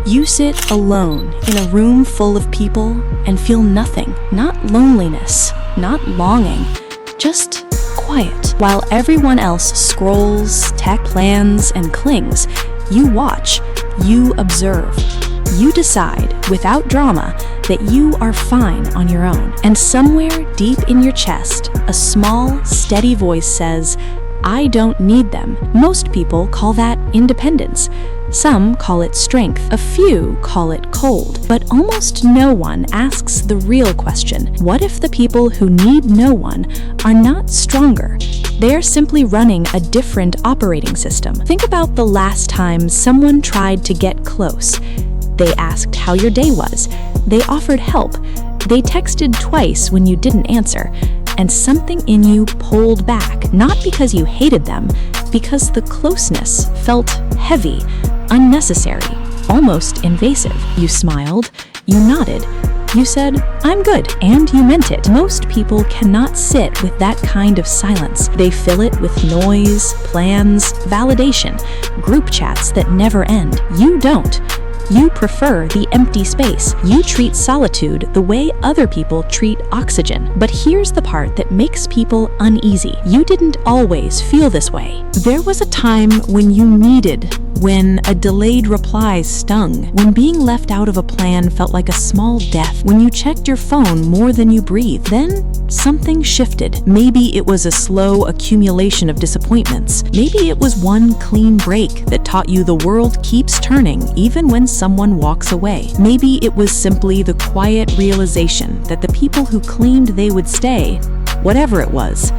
You sit alone in a room full of people and feel nothing, not loneliness, not longing, just quiet. While everyone else scrolls, tech plans, and clings, you watch, you observe. You decide, without drama, that you are fine on your own. And somewhere deep in your chest, a small, steady voice says, I don't need them. Most people call that independence. Some call it strength. A few call it cold. But almost no one asks the real question. What if the people who need no one are not stronger? They are simply running a different operating system. Think about the last time someone tried to get close. They asked how your day was. They offered help. They texted twice when you didn't answer. And something in you pulled back, not because you hated them, because the closeness felt heavy, unnecessary, almost invasive. You smiled, you nodded, you said, I'm good, and you meant it. Most people cannot sit with that kind of silence. They fill it with noise, plans, validation, group chats that never end. You don't. You prefer the empty space. You treat solitude the way other people treat oxygen. But here's the part that makes people uneasy. You didn't always feel this way. There was a time when you needed, when a delayed reply stung, when being left out of a plan felt like a small death, when you checked your phone more than you breathed. Then something shifted. Maybe it was a slow accumulation of disappointments. Maybe it was one clean break that taught you the world keeps turning even when someone walks away. Maybe it was simply the quiet realization that the people who claimed they would stay, whatever it was,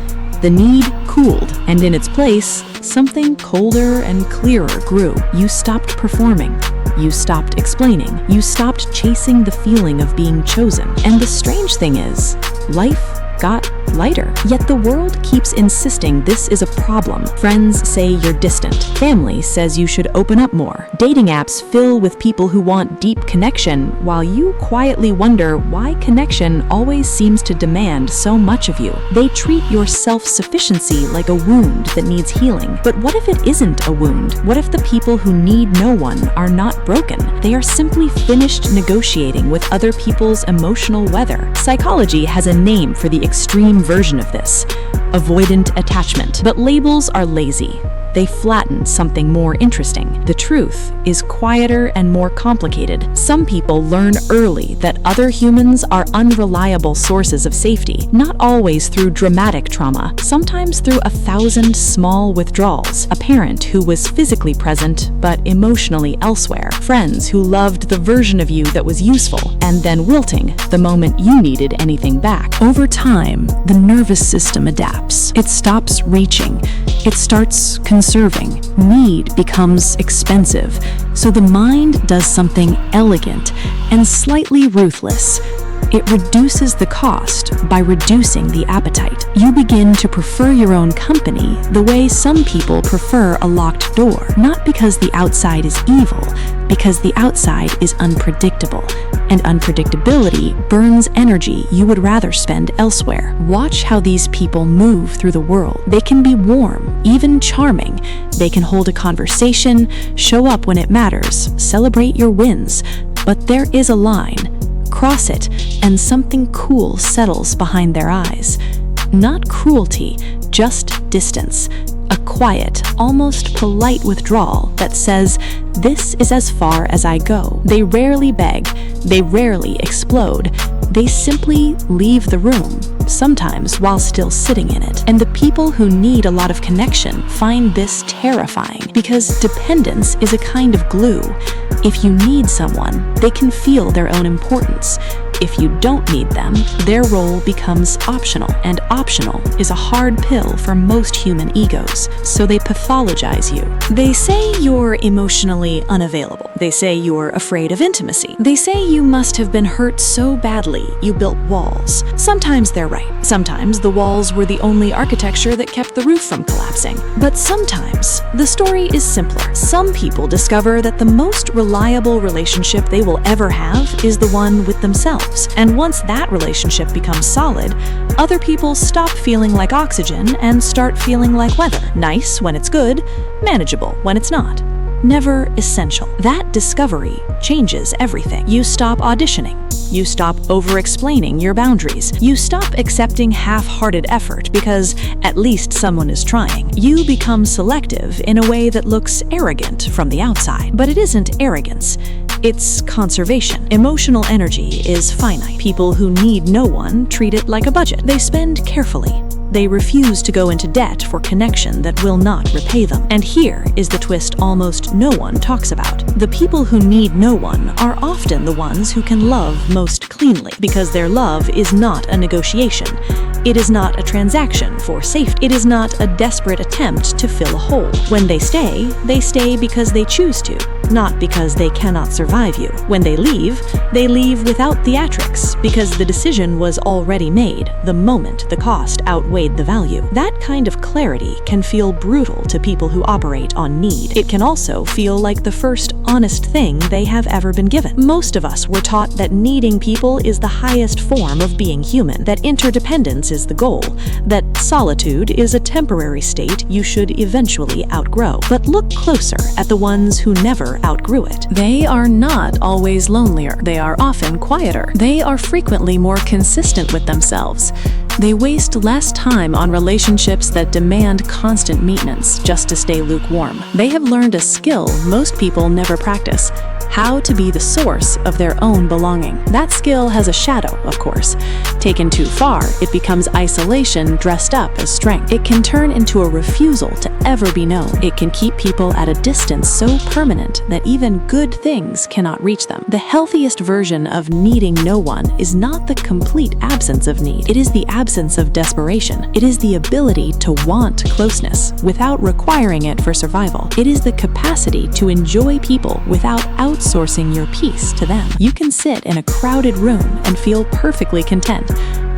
the need cooled, and in its place, something colder and clearer grew. You stopped performing. You stopped explaining. You stopped chasing the feeling of being chosen. And the strange thing is, life got lighter. Yet the world keeps insisting this is a problem. Friends say you're distant. Family says you should open up more. Dating apps fill with people who want deep connection, while you quietly wonder why connection always seems to demand so much of you. They treat your self-sufficiency like a wound that needs healing. But what if it isn't a wound? What if the people who need no one are not broken? They are simply finished negotiating with other people's emotional weather. Psychology has a name for the extreme version of this: avoidant attachment. But labels are lazy. They flatten something more interesting. The truth is quieter and more complicated. Some people learn early that other humans are unreliable sources of safety, not always through dramatic trauma, sometimes through 1,000 small withdrawals. A parent who was physically present but emotionally elsewhere. Friends who loved the version of you that was useful and then wilting the moment you needed anything back. Over time, the nervous system adapts. It stops reaching. It starts conserving. Need becomes expensive, so the mind does something elegant and slightly ruthless. It reduces the cost by reducing the appetite. You begin to prefer your own company the way some people prefer a locked door, not because the outside is evil, because the outside is unpredictable, and unpredictability burns energy you would rather spend elsewhere. Watch how these people move through the world. They can be warm, even charming. They can hold a conversation, show up when it matters, celebrate your wins. But there is a line. Cross it, and something cool settles behind their eyes. Not cruelty, just distance. A quiet, almost polite withdrawal that says, this is as far as I go. They rarely beg. They rarely explode. They simply leave the room, sometimes while still sitting in it. And the people who need a lot of connection find this terrifying, because dependence is a kind of glue. If you need someone, they can feel their own importance. If you don't need them, their role becomes optional, and optional is a hard pill for most human egos, so they pathologize you. They say you're emotionally unavailable. They say you're afraid of intimacy. They say you must have been hurt so badly you built walls. Sometimes they're right. Sometimes the walls were the only architecture that kept the roof from collapsing. But sometimes the story is simpler. Some people discover that the most reliable relationship they will ever have is the one with themselves. And once that relationship becomes solid, other people stop feeling like oxygen and start feeling like weather. Nice when it's good, manageable when it's not. never essential. That discovery changes everything. You stop auditioning. You stop over-explaining your boundaries. You stop accepting half-hearted effort because at least someone is trying. You become selective in a way that looks arrogant from the outside. But it isn't arrogance. It's conservation. Emotional energy is finite. People who need no one treat it like a budget. They spend carefully. They refuse to go into debt for connection that will not repay them. And here is the twist almost no one talks about. The people who need no one are often the ones who can love most cleanly, because their love is not a negotiation. It is not a transaction for safety. It is not a desperate attempt to fill a hole. When they stay because they choose to, not because they cannot survive you. When they leave without theatrics, because the decision was already made the moment the cost outweighed the value. That kind of clarity can feel brutal to people who operate on need. It can also feel like the first honest thing they have ever been given. Most of us were taught that needing people is the highest form of being human, that interdependence is the goal, that solitude is a temporary state you should eventually outgrow. But look closer at the ones who never outgrew it. They are not always lonelier. They are often quieter. They are frequently more consistent with themselves. They waste less time on relationships that demand constant maintenance just to stay lukewarm. They have learned a skill most people never practice: how to be the source of their own belonging. That skill has a shadow, of course. Taken too far, it becomes isolation dressed up as strength. It can turn into a refusal to ever be known. It can keep people at a distance so permanent that even good things cannot reach them. The healthiest version of needing no one is not the complete absence of need. It is the absence of desperation. It is the ability to want closeness without requiring it for survival. It is the capacity to enjoy people without outsourcing your peace to them. You can sit in a crowded room and feel perfectly content.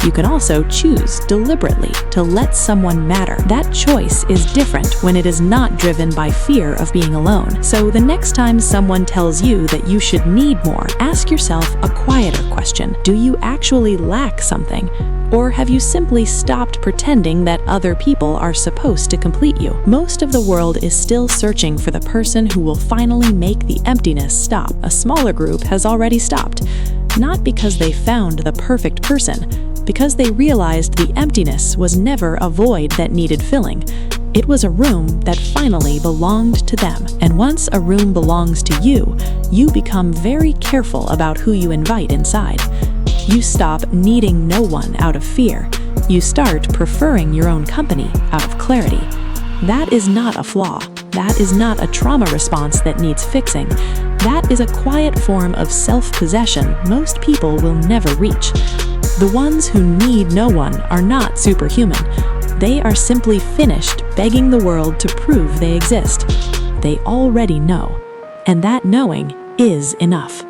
You can also choose deliberately to let someone matter. That choice is different when it is not driven by fear of being alone. So the next time someone tells you that you should need more, ask yourself a quieter question. Do you actually lack something? Or have you simply stopped pretending that other people are supposed to complete you? Most of the world is still searching for the person who will finally make the emptiness stop. A smaller group has already stopped. Not because they found the perfect person, because they realized the emptiness was never a void that needed filling. It was a room that finally belonged to them. And once a room belongs to you, you become very careful about who you invite inside. You stop needing no one out of fear. You start preferring your own company out of clarity. That is not a flaw. That is not a trauma response that needs fixing. That is a quiet form of self-possession most people will never reach. The ones who need no one are not superhuman. They are simply finished begging the world to prove they exist. They already know, and that knowing is enough.